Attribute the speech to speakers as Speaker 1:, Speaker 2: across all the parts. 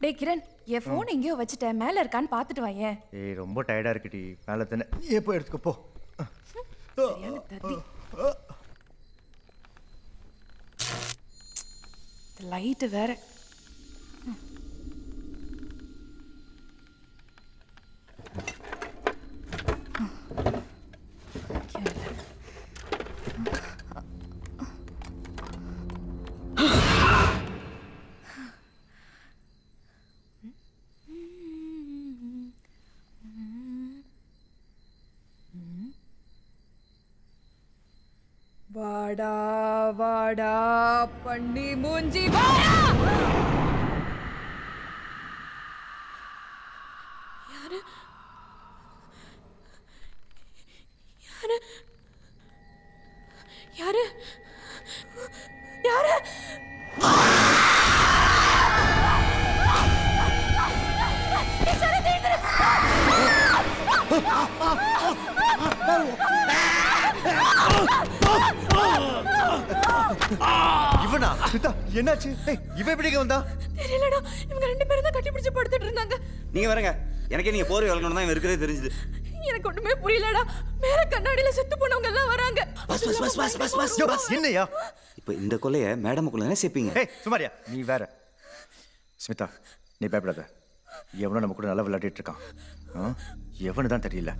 Speaker 1: டேய் கிரண், என் ஃபோன் எங்கேயோ வச்சுட்டேன், மேலே இருக்கான்னு பார்த்துட்டு வாயேன்.
Speaker 2: ஏய் ரொம்ப டயர்டாக இருக்குடி, மேலே தானே. எப்போ எடுத்துக்க போ.
Speaker 1: சரியான தத்தி. லைட்டு வேற. வாடா வாடா பண்ணி மூஞ்சி வாடா. யாரு யாரு யாரு யாரு?
Speaker 2: இவனா? என்னாச்சு? இவன் எப்படி வந்தா?
Speaker 1: தெரியலடா, இவங்க ரெண்டு பேரும் தான் கட்டி பிடிச்சு படுத்துட்டு இருந்தாங்க.
Speaker 3: நீங்க வரங்க, எனக்கே நீங்க போர்வை வளர்க்கணும் தான் இருக்கிறதே தெரிஞ்சது.
Speaker 1: எனக்கு ஒண்ணுமே புரியலடா. மேல கண்ணாடியில செத்து போனவங்க எல்லாம் வராங்க.
Speaker 3: Bus bus bus bus bus bus bus.
Speaker 2: என்னையா
Speaker 3: இப்போ இந்த கொலையை மேடமுக்குள்ள தானே சேர்ப்பீங்க?
Speaker 2: சுமாரியா நீ வேற. ஸ்மிதா நீ பயப்படாத, எவனோ நம்ம கூட நல்லா விளையாடிட்டு இருக்கான். எவனு தான் தெரியல,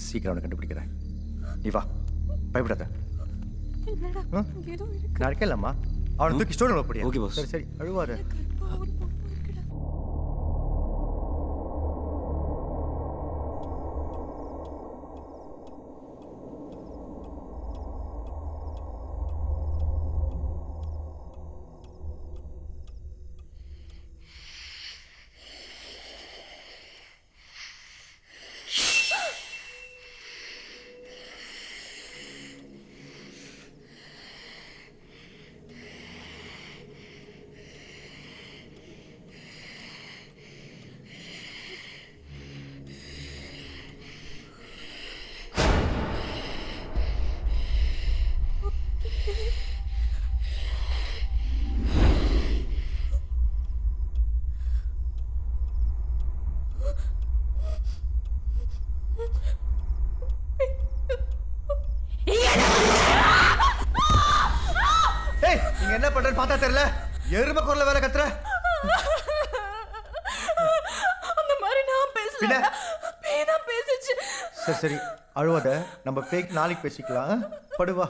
Speaker 2: சீக்கிரம் அவனை கண்டுபிடிக்கிறேன். நீ வா, பயப்படாத. நான் இருக்கேன்லம்மா, அவனை தூக்கி ஸ்டோர் ரூம்ல போடியா.
Speaker 3: Okay boss.
Speaker 2: சரி சரி அழுவாத. என்ன பண்றேன்னு பார்த்தா தெரியல, எருமை குரல்ல வேற கத்துற.
Speaker 1: அந்த மாதிரி நான் பேசல, பேய் தான் பேசிச்சு.
Speaker 2: சரி சரி அழுவாத, நம்ம பேய்க்கு நாளைக்கு பேசிக்கலாம். படுவா.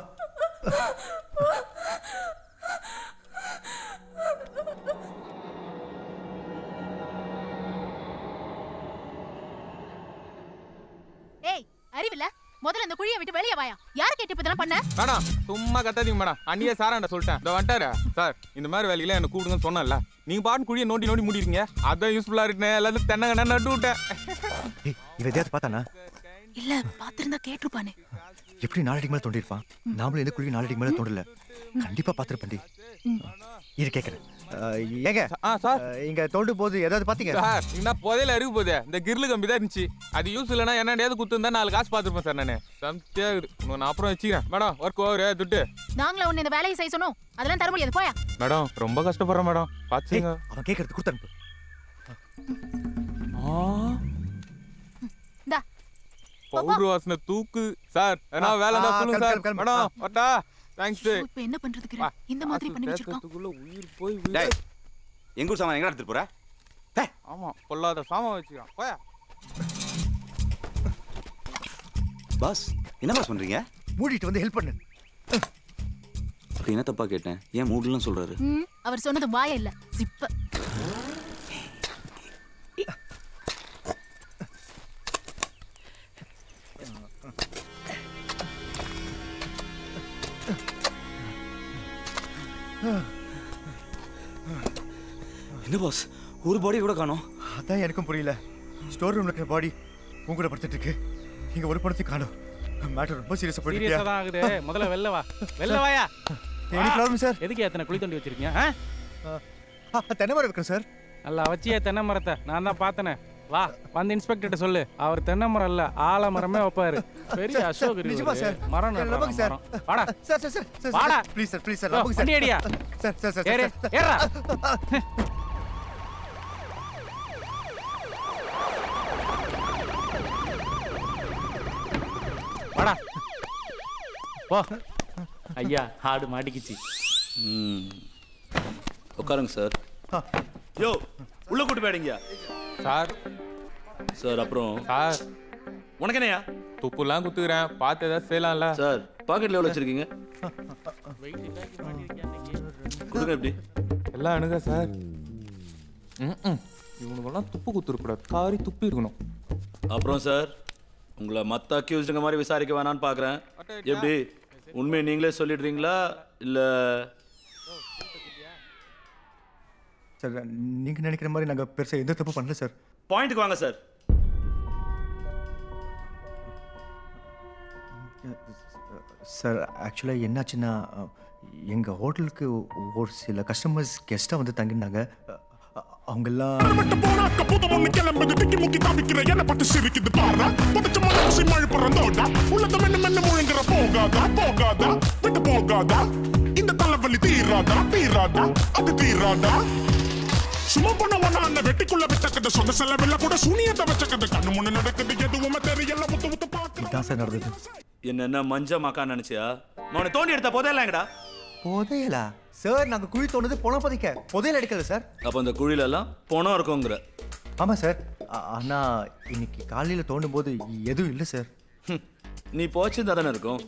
Speaker 4: ஏய் அறிவில்ல, முதல்ல அந்த குழியை விட்டு வெளியே வாயா. யார் கேட்டு இப்ப இதெல்லாம் பண்ண?
Speaker 5: மேடம் சும்மா கத்தாதீங்க மேடம், அண்ணியே சாராண்ட சொல்லிட்டேன். இதோ வந்துட்டாரு சார், இந்த மாதிரி வேலையில என்ன கூப்பிடுங்கன்னு சொன்னேன்ல, நீங்க பாட்டு குழியை நோண்டி நோண்டி மூடிருக்கீங்க. அதான் யூஸ்ஃபுல்லா இருக்குன்னு எல்லாரும் தென்னங்க நட்டு விட்டேன்.
Speaker 2: இவ எதையாவது பார்த்தானா?
Speaker 4: இல்ல பாத்திருந்தா கேட்டுருப்பானே.
Speaker 2: எப்படி நாலடிக்கு மேல தோண்டிருப்பான்? நாமளும் எந்த குழி நாலடிக்கு மேல தோண்டல, கண்டிப்பா பாத்திருப்பண்டி. இது கேட்கறேன். ஏங்க
Speaker 5: சார்
Speaker 2: இங்க தோண்டு போது ஏதாவது பாத்தீங்க
Speaker 5: சார்? என்ன புதையில இருக்கு போதே, இந்த கிரில் கம்பி தான் இருந்துச்சு. அது யூஸ் இல்லைன்னா என்னடையாவது குத்துருந்தா 4 காசு பார்த்துருப்பேன் சார். நானு சம்தியாகுது, நான் அப்புறம் வச்சுக்கிறேன் மேடம். ஒர்க் ஓவர் துட்டு.
Speaker 4: நாங்களே ஒன்னு இந்த வேலையை செய்ய சொன்னோம், அதெல்லாம் தர முடியாது. போயா
Speaker 5: மேடம், ரொம்ப கஷ்டப்படுறேன் மேடம், பாத்துங்க.
Speaker 2: அவன் கேட்கறது கொடுத்து அனுப்பு.
Speaker 5: பவுடர் வாசனை தூக்கு சார். ஏன்னா வேலை தான் சொல்லுங்க சார். Madam வட்டா thanks.
Speaker 4: இப்போ என்ன பண்றதுக்கு இந்த மாதிரி பண்ணி வச்சிருக்கான்.
Speaker 5: உயிர் போய்
Speaker 3: டேய், எங்க ஊர் சாமான் எங்க எடுத்துட்டு போற?
Speaker 5: ஆமா பொல்லாத சாமான் வச்சுக்கான். போயா.
Speaker 3: பாஸ் என்ன பாஸ் பண்றீங்க?
Speaker 2: மூடிட்டு வந்து ஹெல்ப் பண்ணு.
Speaker 3: அப்படி என்ன தப்பா கேட்டேன்? ஏன் மூடலாம் சொல்றாரு?
Speaker 4: அவர் சொன்னது வாய இல்ல, சிப்ப.
Speaker 3: என்ன பாஸ், ஒரு பாடி கூட காணோம்?
Speaker 2: அதான் எனக்கும் புரியல. ஸ்டோர் ரூம்ல இருக்கிற பாடி உங்க கூட படுத்துட்டு இருக்கு, இங்க ஒரு படத்தை காணோம். மேட்டர் ரொம்ப சீரியஸா போயிட்டு இருக்கு.
Speaker 6: சீரியஸா தான் ஆகுது. முதல்ல வெல்ல வா, வெல்ல வாயா.
Speaker 2: Any problem sir?
Speaker 6: எதுக்கு எத்தனை குழி தோண்டி வச்சிருக்கீங்க?
Speaker 2: தென்னை மரம் இருக்கு சார்.
Speaker 6: நல்லா வச்சியே தென்னை மரத்தை, நான் தான் பார்த்தனே. வா வந்து இன்ஸ்பெக்டர் சொல்லு, அவர் தென்னை மரம் இல்ல ஆலமரமே வைப்பாரு. பெரிய அசோக் மரம்
Speaker 2: நமக்கு சார்.
Speaker 6: வாடா
Speaker 2: சார் சார் சார்
Speaker 6: வாடா.
Speaker 2: ப்ளீஸ் சார், ப்ளீஸ் சார் நமக்கு சார்.
Speaker 6: அடியா
Speaker 2: சார் சார் சார்
Speaker 6: ஏறு ஏறா. வாடா போ. ஐயா ஆடு மாட்டிக்கிச்சு.
Speaker 7: உட்காருங்க சார். யோ உள்ள கூட்டு போயிடுங்க
Speaker 5: சார்.
Speaker 7: சார் அப்புறம்
Speaker 5: சார்
Speaker 7: உனக்கு என்னையா
Speaker 5: துப்புலாம் குத்துக்கிறேன், பார்த்து ஏதாவது செய்யலாம்ல
Speaker 7: சார்? பாக்கெட்ல எவ்வளோ வச்சிருக்கீங்க? கொடுங்க எப்படி
Speaker 5: எல்லாம் அணுக சார். இவனுக்கெல்லாம் துப்பு குத்துருக்கூடாது, காரி துப்பி இருக்கணும்.
Speaker 7: அப்புறம் சார் உங்களை மற்ற அக்யூஸ்டுங்க மாதிரி விசாரிக்க வேணான்னு பார்க்குறேன். எப்படி உண்மையை நீங்களே சொல்லிடுறீங்களா இல்லை?
Speaker 2: சார் நீங்கள் நினைக்கிற மாதிரி நாங்கள் பெருசாக எந்த தப்பு பண்ணல சார்.
Speaker 7: பாயிண்ட்டுக்கு வாங்க சார்.
Speaker 2: சார் ஆக்சுவலாக என்னாச்சுன்னா எங்கள் ஹோட்டலுக்கு ஒரு சில கஸ்டமர்ஸ் கெஸ்ட்டாக வந்து தங்கினாங்க. அவங்கெல்லாம்
Speaker 8: இந்த தலைவலி தீராதா தீராதா அது தீராதா சும்மா பண்ண வெட்டிக்குள்ள வச்சக்கத சொந்த செலவில்ல கூட சூனியத்தை வச்சக்கத கண்ணு முன்ன நடக்குது எதுவுமே தெரியல முத்து முத்து பார்க்க.
Speaker 2: இதான் சார் நடந்தது.
Speaker 7: என்ன மஞ்ச மாக்கா நினைச்சியா? அவனை தோண்டி எடுத்த புதையலாங்கடா.
Speaker 2: புதையலா சார்? நாங்கள் குழி தோணுது பணம் பதிக்க, புதையல் எடுக்கல சார்.
Speaker 7: அப்போ அந்த குழியில எல்லாம் பணம் இருக்குங்கிற?
Speaker 2: ஆமாம் சார். ஆனால் இன்னைக்கு காலையில் தோண்டும் போது எதுவும் இல்லை சார்.
Speaker 7: நீ போச்சிருந்தா தானே இருக்கும்.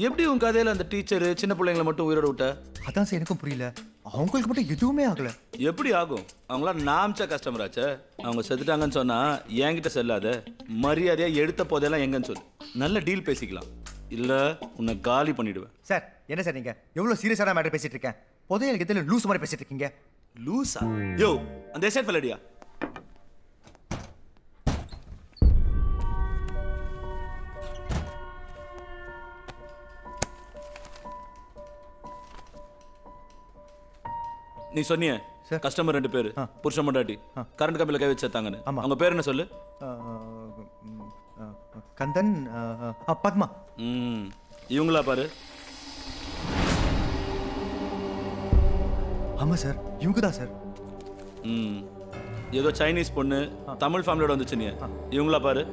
Speaker 7: எப்படி உன் கதையில் அந்த டீச்சரு சின்ன பிள்ளைங்களை மட்டும் உயிரோட விட்ட?
Speaker 2: அதான் சார் எனக்கும் புரியல. அவங்களுக்கு மட்டும் எதுவுமே ஆகல.
Speaker 7: எப்படி ஆகும்? அவங்களாம் நாமிச்ச கஸ்டமராச்சே. அவங்க செத்துட்டாங்கன்னு சொன்னா என்கிட்ட செல்லாத, மரியாதையா எடுத்த போதெல்லாம் எங்கன்னு சொல்லு. நல்ல டீல் பேசிக்கலாம், இல்ல உன்னை காலி பண்ணிடுவேன்.
Speaker 2: சார் என்ன சார் நீங்க எவ்வளவு சீரியஸான மேட்டர் பேசிட்டு இருக்கேன்? புதையல் எதில் லூஸ் மாதிரி பேசிட்டு இருக்கீங்க.
Speaker 7: லூசா? யோ அந்த எஸ்டேட் ஃபெல்லடியா? நீ சொன்னியே கஸ்டமர் 2 பேர் புருஷன் பொண்டாட்டி கரண்ட் கம்பில கை வச்சு செத்தாங்கன்னு. அவங்க பேர் என்ன சொல்லு?
Speaker 2: கந்தன், பத்மா.
Speaker 7: இவங்களா பாரு.
Speaker 2: ஆமா சார் இவங்க தான் சார்.
Speaker 7: ஏதோ சைனீஸ் பொண்ணு தமிழ் ஃபேமிலியோட வந்துச்சு. நீ இவங்களா பாரு.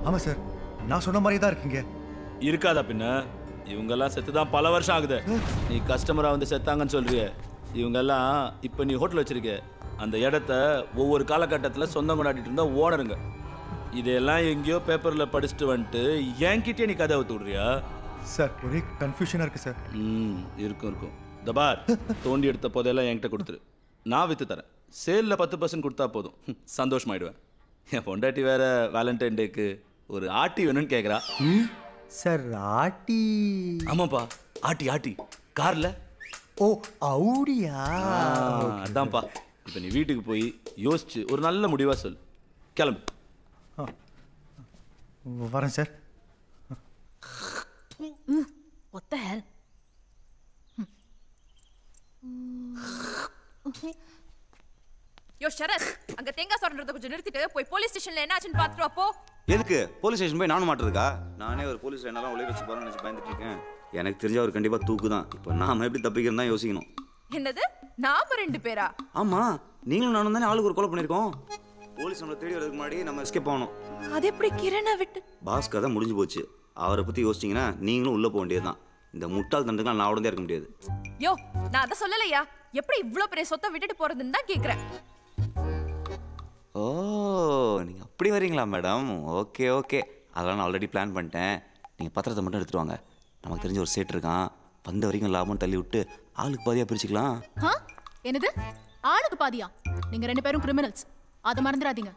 Speaker 2: ஆமா சார் நான் சொன்ன மாதிரி தான் இருக்கீங்க.
Speaker 7: இருக்காதா பின்ன? இவங்கெல்லாம் செத்துதான் பல வருஷம் ஆகுது. நீ கஸ்டமரா வந்து செத்தாங்கன்னு சொல்றிய. இவங்கெல்லாம் இப்போ நீ ஹோட்டல் வச்சிருக்க அந்த இடத்த ஒவ்வொரு காலகட்டத்தில் சொந்தம் கொண்டாடிட்டு இருந்தா ஓனருங்க. இதெல்லாம் எங்கேயோ பேப்பரில் படிச்சுட்டு வந்துட்டு என்கிட்டே நீ கதை ஊத்து விடுறியா?
Speaker 2: சார் ஒரே கன்ஃபியூஷனாக இருக்கு சார்.
Speaker 7: இருக்கும் தபார். தோண்டி எடுத்த போதெல்லாம் என்கிட்ட கொடுத்துரு, நான் விற்று தரேன். சேலில் 10% கொடுத்தா போதும், சந்தோஷமாயிடுவேன். என் பொண்டாட்டி வேற வேலண்டைன் டேக்கு ஒரு ஆட்டி வேணும்னு கேட்குறா.
Speaker 2: சார் ஆட்டி?
Speaker 7: ஆமாப்பா ஆட்டி கார்ல.
Speaker 2: ஓ அவுடியா?
Speaker 7: அதான்ப்பா. இப்போ நீ வீட்டுக்கு போய் யோசிச்சு ஒரு நல்ல முடிவா சொல்லு. கிளம்பு.
Speaker 2: வரேன் சார்.
Speaker 4: What the hell?
Speaker 1: யோ ஷரத், அங்க தேங்காய் சொல்றத கொஞ்சம் நிறுத்திட்டு போய் போலீஸ் ஸ்டேஷன்ல என்ன ஆச்சுன்னு பாத்துட்டு வா போ.
Speaker 3: எதுக்கு போலீஸ் ஸ்டேஷன் போய் நானும் மாட்டுறதுக்கா? நானே ஒரு போலீஸ் என்னெல்லாம் உள்ள வச்சு போறேன்னு நினைச்சு பயந்துட்டு இருக்கேன். எனக்கு தெரிஞ்ச அவர் கண்டிப்பா தூக்கு தான். இப்போ நாம எப்படி தப்பிக்கிறதா யோசிக்கணும்.
Speaker 1: என்னது நாம 2 பேரா?
Speaker 3: ஆமா நீங்களும் நானும் தானே ஆளுக்கு ஒரு கொலை பண்ணிருக்கோம். போலீஸ் நம்மளை தேடி வரதுக்கு முன்னாடி நம்ம எஸ்கேப் ஆகணும்.
Speaker 1: அது எப்படி கிரணை விட்டு?
Speaker 3: பாஸ் கதை முடிஞ்சு போச்சு. அவரை பத்தி யோசிச்சிங்கன்னா நீங்களும் உள்ள போக வேண்டியதுதான். இந்த முட்டாள் தண்டத்துக்கு நான் உடனே இருக்க முடியாது.
Speaker 1: யோ நான் அதை சொல்லலையா. எப்படி இவ்வளவு பெரிய சொத்தை விட்டுட்டு போறதுன்னு தான் கேக்குறேன்.
Speaker 3: ஓ நீங்க அப்படி வரீங்களா மேடம்? ஓகே ஓகே, அதெல்லாம் நான் ஆல்ரெடி பிளான் பண்ணிட்டேன். நீங்கள் பத்திரத்தை மட்டும் எடுத்துட்டு வாங்க. நமக்கு தெரிஞ்ச ஒரு சேட் இருக்கான், வந்த வரைக்கும் லாபம் தள்ளி விட்டு ஆளுக்கு பாதியாக பிரிச்சுக்கலாம்.
Speaker 4: என்னது ஆளுக்கு பாதியா? நீங்க 2 பேரும் கிரிமினல்ஸ், அதை மறந்துடாதீங்க.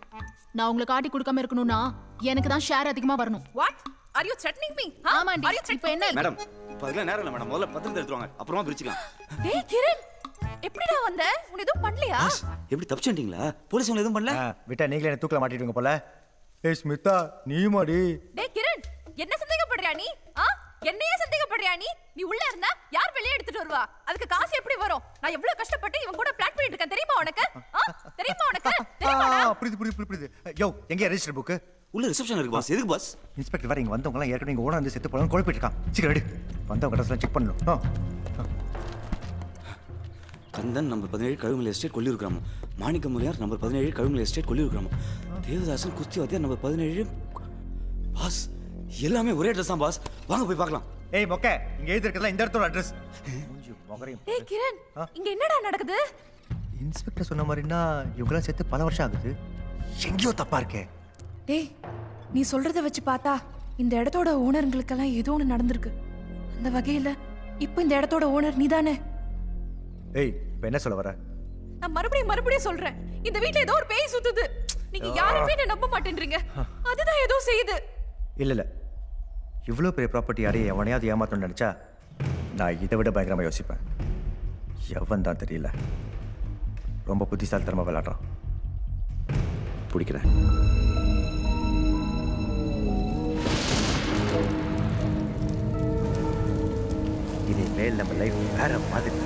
Speaker 4: நான் உங்களுக்கு காட்டி கொடுக்காம இருக்கணும்னா எனக்கு தான் ஷேர் அதிகமா வரணும்.
Speaker 1: What are you threatening me?
Speaker 4: ஆமாண்டி. இப்போ என்ன
Speaker 3: மேடம்? இப்போ அதெல்லாம் நேரம் இல்லை மேடம். முதல்ல பத்திரத்தை எடுத்துட்டு வாங்க, அப்புறமா பிரிச்சுக்கலாம்.
Speaker 1: டேய் கிரண், எப்படிடா வந்த? உன்னை எதுவும் பண்ணலையா?
Speaker 3: எப்படி தப்பிச்சிட்டீங்களா? போலீஸ் உங்களை எதுவும் பண்ணல?
Speaker 2: விட்டா நீங்களே என்ன தூக்கல மாட்டிடுங்க போல. ஏய் ஸ்மிதா நீ மாடி.
Speaker 1: டேய் கிரண், என்ன சந்தேகப்படுறியா நீ? என்னையே சந்தேகப்படுறியா நீ? நீ உள்ள இருந்தா யார் வெளியே எடுத்துட்டு வருவா? அதுக்கு காசு எப்படி வரும்? நான் எவ்வளவு கஷ்டப்பட்டு இவன் கூட பிளான் பண்ணிட்டு இருக்கேன் தெரியுமா உனக்கு? தெரியுமா உனக்கு? தெரியுமாடா?
Speaker 2: புரியுது. யோ எங்க ரெஜிஸ்டர் புக்?
Speaker 3: உள்ள ரிசப்ஷன் இருக்கு பாஸ். எதுக்கு பாஸ்?
Speaker 2: இன்ஸ்பெக்டர் வேற இங்கே வந்தவங்கலாம் ஏற்கனவே இங்கே ஓனர் வந்து செத்து போகலாம் குழப்பிட்டு இருக்கான். சீக்கிரம் ரெடி. வந்தவங்க ட்ரெஸ்லாம் செக் பண்ணணும்.
Speaker 3: கந்தன் நம்பர் 17 கழுமலை எஸ்டேட் கொல்லியூர் கிராமம். மாணிக்க முனியார் நம்பர் 17 கழுமலை எஸ்டேட் கொல்லியூர் கிராமம். தேவதாசன் குஸ்தி வாத்தியார் நம்பர் 17. பாஸ் எல்லாமே ஒரே அட்ரஸ் தான் பாஸ். வாங்க போய் பார்க்கலாம்.
Speaker 2: ஏய் மொக்கே, இங்க எழுதி இருக்கிறதுல இந்த இடத்தோட அட்ரஸ்.
Speaker 1: ஏய் கிரண், இங்க என்னடா நடக்குது?
Speaker 2: இன்ஸ்பெக்டர் சொன்ன மாதிரினா இவங்களாம் செத்து பல வருஷம் ஆகுது. எங்கேயோ தப்பா இருக்கே.
Speaker 1: டேய், நீ சொல்றத வச்சு பார்த்தா இந்த இடத்தோட ஓனருங்களுக்கெல்லாம் ஏதோ ஒன்று நடந்திருக்கு. அந்த வகையில இப்போ இந்த இடத்தோட ஓனர் நீதானே?
Speaker 2: ஏய், இப்போ என்ன சொல்ல வர?
Speaker 1: நான் மறுபடியும் சொல்றேன், இந்த வீட்ல ஏதோ ஒரு பேய் சுத்துது. நீங்க யாருமே என்ன நம்ப மாட்டேன்றீங்க. அதுதான் ஏதோ செய்யுது.
Speaker 2: இல்ல இவ்வளோ பெரிய ப்ராப்பர்ட்டி யாரையும் எவனையாவது ஏமாத்தணும்னு நினைச்சா நான் இதை விட பயங்கரமாக யோசிப்பேன். எவன் தான் தெரியல, ரொம்ப புத்திசாலித்தனமாக விளையாடுறான். பிடிக்கிறேன். இனிமேல் நம்ம லைஃப் வேற மாதிரி.